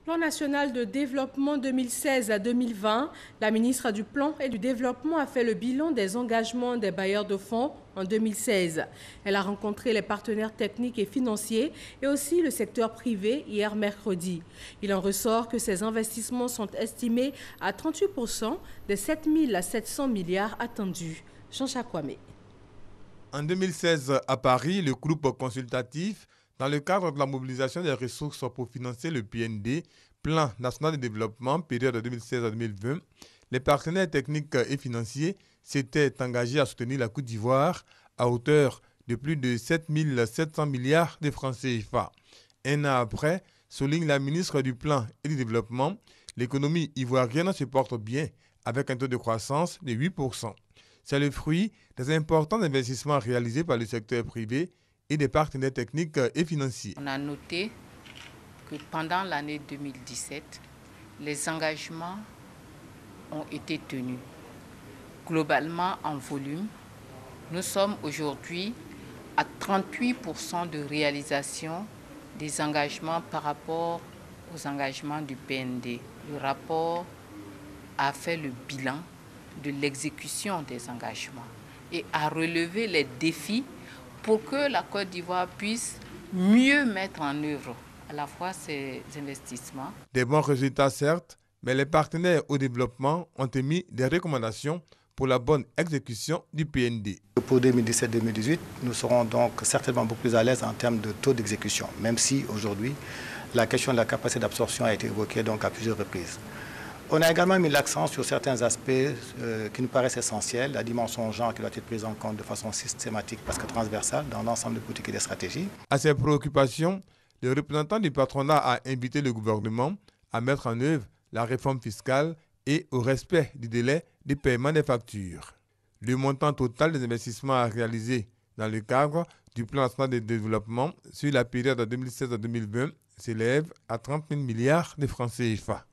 Plan national de développement 2016 à 2020, la ministre du Plan et du Développement a fait le bilan des engagements des bailleurs de fonds en 2016. Elle a rencontré les partenaires techniques et financiers et aussi le secteur privé hier mercredi. Il en ressort que ces investissements sont estimés à 38% des 7 700 milliards attendus. Jean-Jacques Kwame. En 2016, à Paris, le groupe consultatif, dans le cadre de la mobilisation des ressources pour financer le PND, Plan national de développement, période 2016 à 2020, les partenaires techniques et financiers s'étaient engagés à soutenir la Côte d'Ivoire à hauteur de plus de 7 700 milliards de francs CFA. Un an après, souligne la ministre du Plan et du Développement, l'économie ivoirienne se porte bien avec un taux de croissance de 8%. C'est le fruit des importants investissements réalisés par le secteur privé et des partenaires techniques et financiers. On a noté que pendant l'année 2017, les engagements ont été tenus. Globalement, en volume, nous sommes aujourd'hui à 38% de réalisation des engagements par rapport aux engagements du PND. Le rapport a fait le bilan de l'exécution des engagements et a relevé les défis pour que la Côte d'Ivoire puisse mieux mettre en œuvre à la fois ces investissements. Des bons résultats certes, mais les partenaires au développement ont émis des recommandations pour la bonne exécution du PND. Pour 2017-2018, nous serons donc certainement beaucoup plus à l'aise en termes de taux d'exécution, même si aujourd'hui, la question de la capacité d'absorption a été évoquée donc à plusieurs reprises. On a également mis l'accent sur certains aspects qui nous paraissent essentiels, la dimension genre qui doit être prise en compte de façon systématique parce que transversale dans l'ensemble des politiques et des stratégies. À ces préoccupations, le représentant du patronat a invité le gouvernement à mettre en œuvre la réforme fiscale et au respect du délai de paiement des factures. Le montant total des investissements à réaliser dans le cadre du plan national de développement sur la période 2016 à 2020 s'élève à 30 000 milliards de francs CFA.